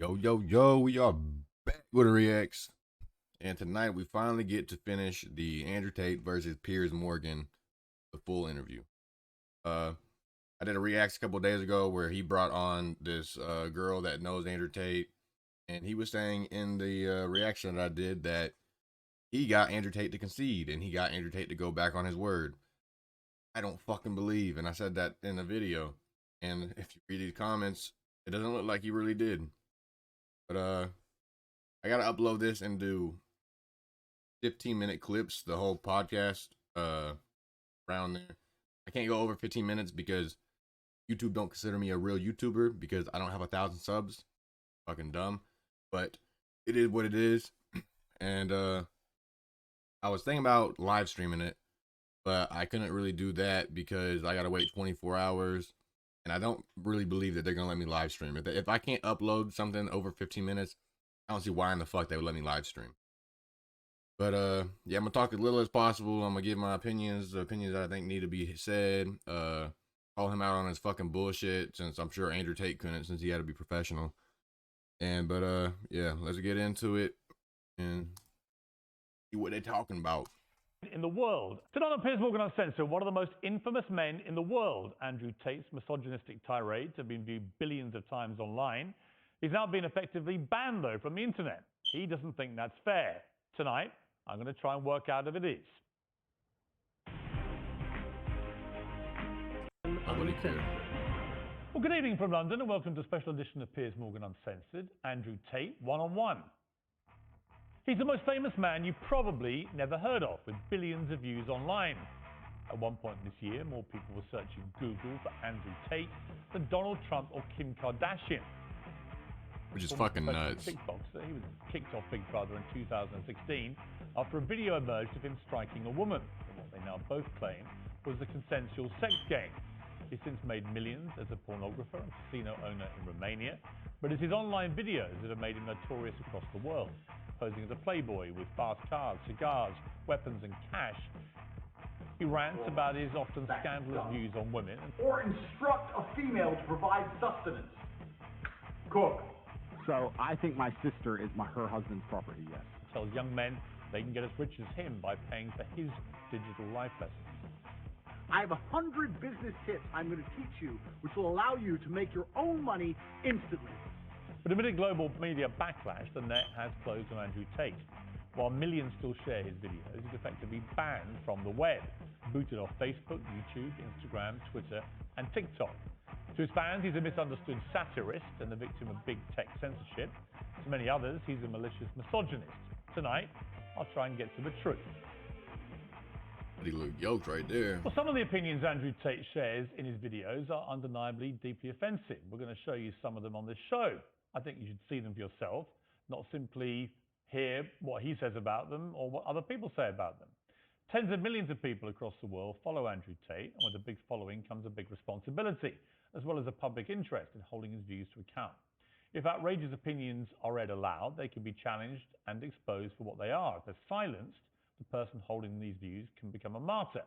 Yo, yo, yo, we are back with a reacts. And tonight we finally get to finish the Andrew Tate versus Piers Morgan, the full interview. I did a reacts a couple of days ago where he brought on this girl that knows Andrew Tate. And he was saying in the reaction that I did that he got Andrew Tate to concede and he got Andrew Tate to go back on his word. I don't fucking believe. And I said that in the video. And if you read these comments, it doesn't look like he really did. But I gotta upload this and do 15-minute clips, the whole podcast around there. I can't go over 15 minutes because YouTube don't consider me a real YouTuber because I don't have 1,000 subs. Fucking dumb. But it is what it is. And I was thinking about live streaming it, but I couldn't really do that because I gotta wait 24 hours. And I don't really believe that they're gonna let me live stream. If I can't upload something over 15 minutes, I don't see why in the fuck they would let me live stream. But yeah, I'm gonna talk as little as possible. I'm gonna give my opinions, the opinions that I think need to be said. Call him out on his fucking bullshit, since I'm sure Andrew Tate couldn't, since he had to be professional. But yeah, let's get into it and see what they're talking about. In the world. Tonight on Piers Morgan Uncensored, one of the most infamous men in the world, Andrew Tate's misogynistic tirades have been viewed billions of times online. He's now been effectively banned, though, from the internet. He doesn't think that's fair. Tonight, I'm going to try and work out if it is. I wouldn't care. Well, good evening from London and welcome to a special edition of Piers Morgan Uncensored. Andrew Tate, one-on-one. He's the most famous man you probably never heard of, with billions of views online. At one point this year, more people were searching Google for Andrew Tate than Donald Trump or Kim Kardashian. Which is fucking nuts. Kickboxer, he was kicked off Big Brother in 2016 after a video emerged of him striking a woman, in what they now both claim was a consensual sex game. He's since made millions as a pornographer and casino owner in Romania, but it's his online videos that have made him notorious across the world. Posing as a playboy with fast cars, cigars, weapons and cash. He rants about his often scandalous views on women. Or instruct a female to provide sustenance. Cook. So I think my sister is her husband's property, yes. Tells young men they can get as rich as him by paying for his digital life lessons. I have 100 business tips I'm going to teach you, which will allow you to make your own money instantly. But amid a global media backlash, the net has closed on Andrew Tate. While millions still share his videos, he's effectively banned from the web, booted off Facebook, YouTube, Instagram, Twitter, and TikTok. To his fans, he's a misunderstood satirist and the victim of big tech censorship. To many others, he's a malicious misogynist. Tonight, I'll try and get to the truth. He look yoked right there. Well, some of the opinions Andrew Tate shares in his videos are undeniably deeply offensive. We're going to show you some of them on this show. I think you should see them for yourself, not simply hear what he says about them or what other people say about them. Tens of millions of people across the world follow Andrew Tate, and with a big following comes a big responsibility, as well as a public interest in holding his views to account. If outrageous opinions are read aloud, they can be challenged and exposed for what they are. If they're silenced, the person holding these views can become a martyr.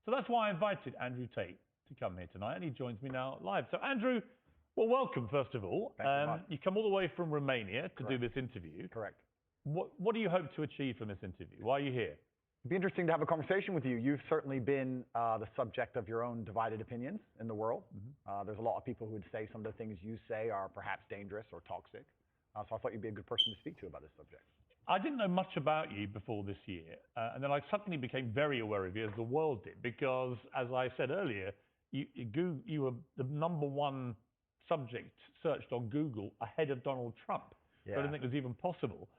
So that's why I invited Andrew Tate to come here tonight, and he joins me now live. So Andrew, well, welcome, first of all. You come all the way from Romania to do this interview. Correct. What do you hope to achieve from this interview? Why are you here? It'd be interesting to have a conversation with you. You've certainly been the subject of your own divided opinions in the world. There's a lot of people who would say some of the things you say are perhaps dangerous or toxic. So I thought you'd be a good person to speak to about this subject. I didn't know much about you before this year, and then I suddenly became very aware of you, as the world did, because, as I said earlier, you were the #1 subject searched on Google ahead of Donald Trump. Yeah. I didn't think it was even possible.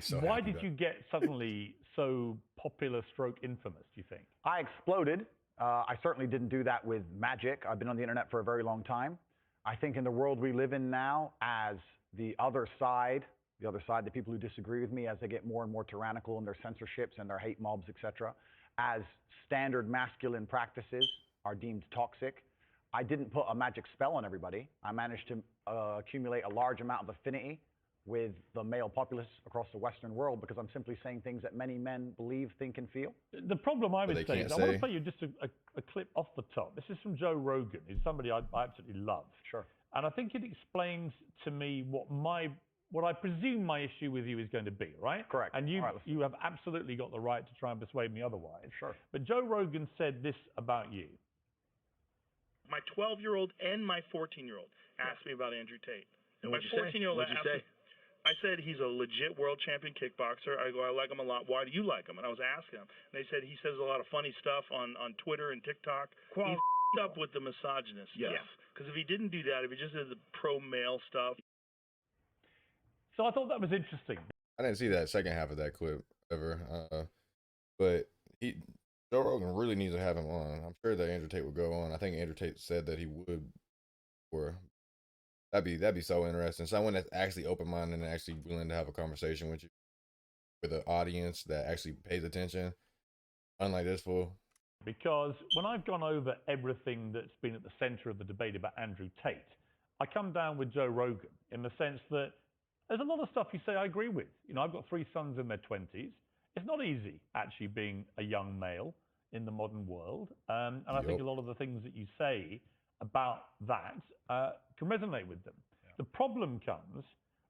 So Why did you get suddenly so popular stroke infamous, do you think? I exploded. I certainly didn't do that with magic. I've been on the internet for a very long time. I think in the world we live in now, as the other side, the people who disagree with me, as they get more and more tyrannical in their censorships and their hate mobs, etc., as standard masculine practices are deemed toxic, I didn't put a magic spell on everybody. I managed to accumulate a large amount of affinity with the male populace across the Western world because I'm simply saying things that many men believe, think, and feel. The problem I would say is, I want to play you just a clip off the top. This is from Joe Rogan. He's somebody I absolutely love. Sure. And I think it explains to me what my what I presume my issue with you is going to be, right? Correct. And you, All right, you have absolutely got the right to try and persuade me otherwise. Sure. But Joe Rogan said this about you. My 12-year-old and my 14-year-old asked me about Andrew Tate. And my What'd you say? 14-year-old What'd you asked say? me, I said he's a legit world champion kickboxer. I go, I like him a lot. Why do you like him? And I was asking him. And they said he says a lot of funny stuff on Twitter and TikTok. He's up with the misogynist Yes. stuff. Because if he didn't do that, if he just did the pro-male stuff. So I thought that was interesting. I didn't see that second half of that clip ever, but Joe Rogan really needs to have him on. I'm sure that Andrew Tate would go on. I think Andrew Tate said that he would. Or that'd be so interesting. Someone that's actually open-minded and actually willing to have a conversation with you, with an audience that actually pays attention, unlike this fool. Because when I've gone over everything that's been at the center of the debate about Andrew Tate, I come down with Joe Rogan in the sense that there's a lot of stuff you say I agree with. You know, I've got 3 sons in their 20s. It's not easy actually being a young male in the modern world. And I think a lot of the things that you say about that can resonate with them. Yeah. The problem comes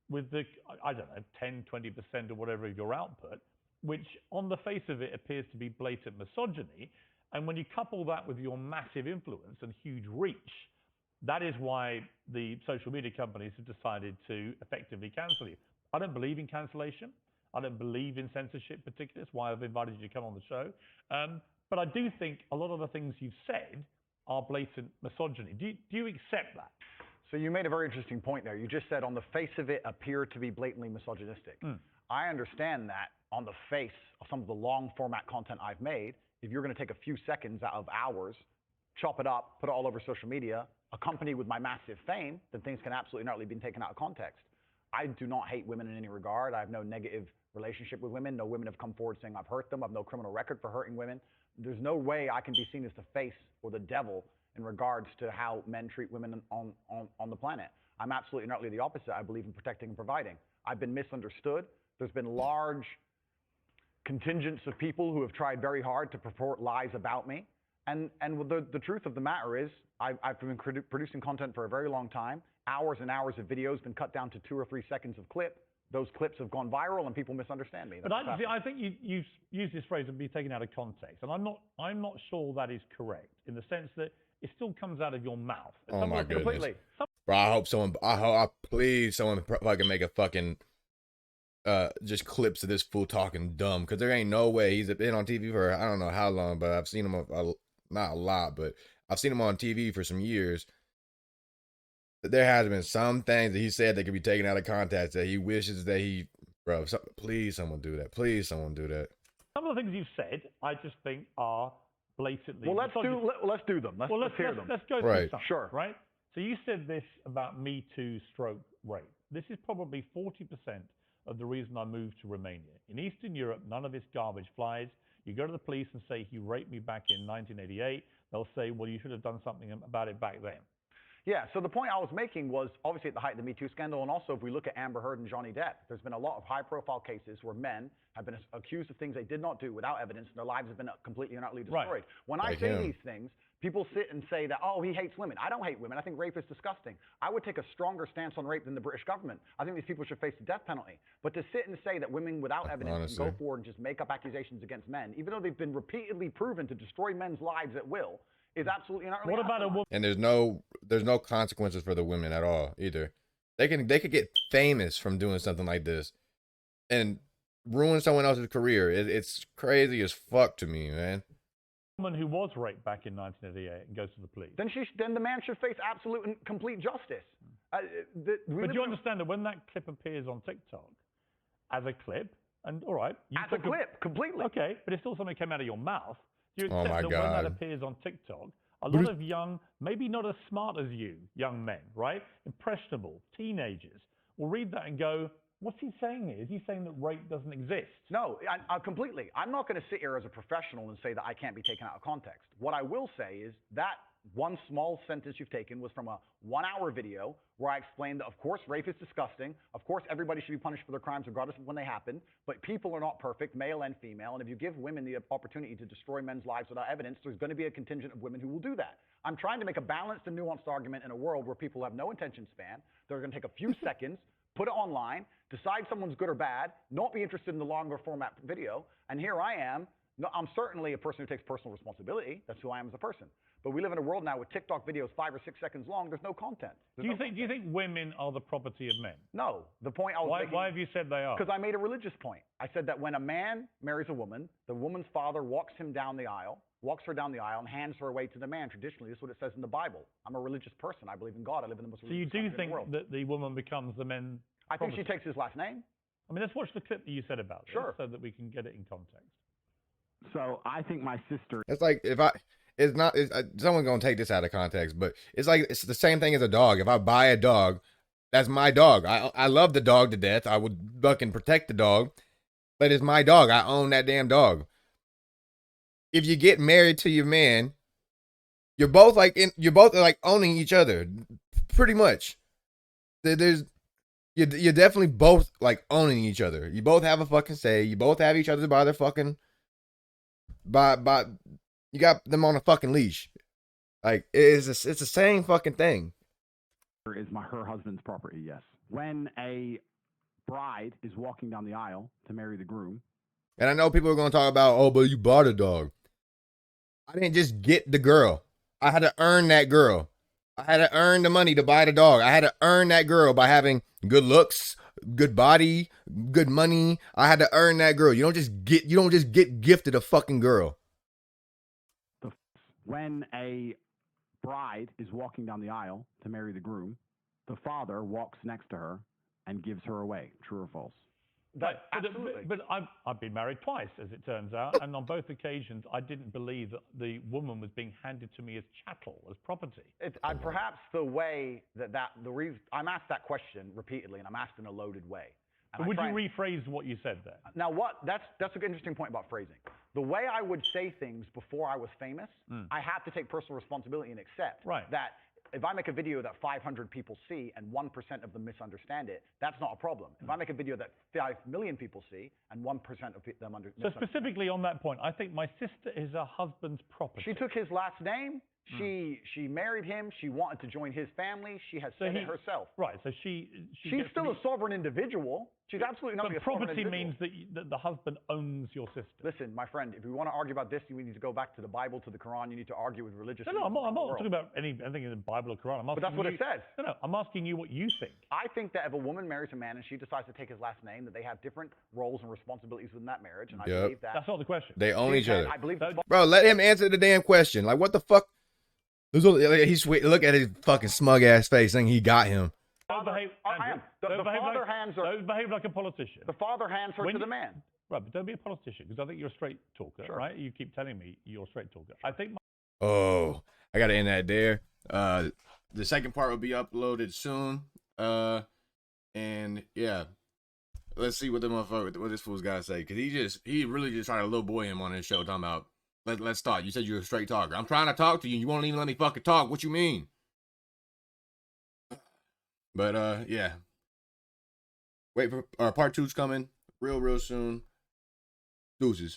with the, I don't know, 10, 20% or whatever of your output, which on the face of it appears to be blatant misogyny. And when you couple that with your massive influence and huge reach, that is why the social media companies have decided to effectively cancel you. I don't believe in cancellation. I don't believe in censorship particularly. That's why I've invited you to come on the show. But I do think a lot of the things you've said are blatant misogyny. Do you accept that? So you made a very interesting point there. You just said on the face of it appear to be blatantly misogynistic. I understand that on the face of some of the long format content I've made, if you're going to take a few seconds out of hours, chop it up, put it all over social media, accompanied with my massive fame, then things can absolutely not be taken out of context. I do not hate women in any regard. I have no negative relationship with women. No women have come forward saying I've hurt them. I have no criminal record for hurting women. There's no way I can be seen as the face or the devil in regards to how men treat women on the planet. I'm absolutely and utterly the opposite. I believe in protecting and providing. I've been misunderstood. There's been large contingents of people who have tried very hard to purport lies about me. And the truth of the matter is, I've been producing content for a very long time. Hours and hours of videos been cut down to 2 or 3 seconds of clip. Those clips have gone viral and people misunderstand me. But I think you use this phrase and be taken out of context. And I'm not sure that is correct in the sense that it still comes out of your mouth. Oh my goodness. Completely. Bro, I please someone fucking make a fucking just clips of this fool talking dumb, because there ain't no way. He's been on TV for I don't know how long, but I've seen him not a lot, but I've seen him on TV for some years. There has been some things that he said that could be taken out of context that he wishes that please someone do that. Please someone do that. Some of the things you've said, I just think are blatantly. Well, let's do them. Let's hear them. Let's go through some. Sure. Right. So you said this about Me Too stroke rape. This is probably 40% of the reason I moved to Romania. In Eastern Europe, none of this garbage flies. You go to the police and say, he raped me back in 1988. They'll say, well, you should have done something about it back then. Yeah, so the point I was making was obviously at the height of the Me Too scandal, and also if we look at Amber Heard and Johnny Depp, there's been a lot of high-profile cases where men have been accused of things they did not do without evidence, and their lives have been completely and utterly destroyed. Right. When I say these things, people sit and say that, oh, he hates women. I don't hate women. I think rape is disgusting. I would take a stronger stance on rape than the British government. I think these people should face the death penalty. But to sit and say that women without evidence can go forward and just make up accusations against men, even though they've been repeatedly proven to destroy men's lives at will, is absolutely and utterly. What about a woman? And there's no consequences for the women at all either. They could get famous from doing something like this and ruin someone else's career. It's crazy as fuck to me, man. Woman who was raped back in 1988 and goes to the police. Then the man should face absolute and complete justice. But do you understand that when that clip appears on TikTok as a clip, and all right, as a clip, completely. Okay, but it's still something that came out of your mouth. Do you Oh accept my that God. when that appears on TikTok, a lot of young, maybe not as smart as you, young men, right? Impressionable, teenagers, will read that and go, what's he saying here? Is he saying that rape doesn't exist? No, completely. I'm not going to sit here as a professional and say that I can't be taken out of context. What I will say is that one small sentence you've taken was from a 1-hour video where I explained that, of course, rape is disgusting. Of course, everybody should be punished for their crimes regardless of when they happen. But people are not perfect, male and female. And if you give women the opportunity to destroy men's lives without evidence, there's going to be a contingent of women who will do that. I'm trying to make a balanced and nuanced argument in a world where people have no attention span. They're going to take a few seconds, put it online, decide someone's good or bad, not be interested in the longer format video, and here I am. No, I'm certainly a person who takes personal responsibility. That's who I am as a person. But we live in a world now with TikTok videos 5 or 6 seconds long. There's no content. Do you think women are the property of men? No. The point I was making. Why have you said they are? Because I made a religious point. I said that when a man marries a woman, the woman's father walks her down the aisle, and hands her away to the man. Traditionally, this is what it says in the Bible. I'm a religious person. I believe in God. I live in the most religious country in the world. So you do think that the woman becomes the men's I think she takes his last name. I mean, let's watch the clip that you said about this so that we can get it in context. So I think my sister. It's like someone's gonna take this out of context, but it's like it's the same thing as a dog. If I buy a dog, that's my dog. I love the dog to death. I would fucking protect the dog, but it's my dog. I own that damn dog. If you get married to your man, you're both like owning each other, pretty much. You're definitely both like owning each other. You both have a fucking say. You both have each other by their fucking you got them on a fucking leash. Like it's the same fucking thing. Is her husband's property? Yes. When a bride is walking down the aisle to marry the groom, and I know people are gonna talk about, oh, but you bought a dog. I didn't just get the girl. I had to earn that girl. I had to earn the money to buy the dog. I had to earn that girl by having good looks, good body, good money. I had to earn that girl. You don't just get gifted a fucking girl. When a bride is walking down the aisle to marry the groom, the father walks next to her and gives her away. True or false? Absolutely. But I've been married twice, as it turns out, and on both occasions, I didn't believe that the woman was being handed to me as chattel, as property. Perhaps the way the reason I'm asked that question repeatedly, and I'm asked in a loaded way. But would you rephrase what you said there? Now, that's an interesting point about phrasing. The way I would say things before I was famous, I have to take personal responsibility and accept that if I make a video that 500 people see and 1% of them misunderstand it, that's not a problem. If I make a video that 5 million people see and 1% of them understand it. So specifically on that point, I think my sister is her husband's property. She took his last name. She married him. She wanted to join his family. She has said it herself. Right. So she's still a sovereign individual. She's absolutely not a sovereign individual. Property means that the husband owns your sister. Listen, my friend, if we want to argue about this, you need to go back to the Bible, to the Quran. You need to argue with religious. No, I'm not talking about anything in the Bible or Quran. But that's what it says. No, I'm asking you what you think. I think that if a woman marries a man and she decides to take his last name, that they have different roles and responsibilities within that marriage, and I believe that. That's not the question. They own each other. I believe Bro, let him answer the damn question. Like, what the fuck? Look at his fucking smug ass face, saying he got him. Don't behave like a politician. The father hands her to the man. Right, but don't be a politician, because I think you're a straight talker, right? You keep telling me you're a straight talker. I think. Oh, I gotta end that there. The second part will be uploaded soon. And yeah, let's see what this fool's gotta say, because he really just tried to little boy him on his show, talking about. Let's talk. You said you're a straight talker. I'm trying to talk to you. You won't even let me fucking talk. What you mean? But yeah. Wait for part 2's coming real soon. Deuces.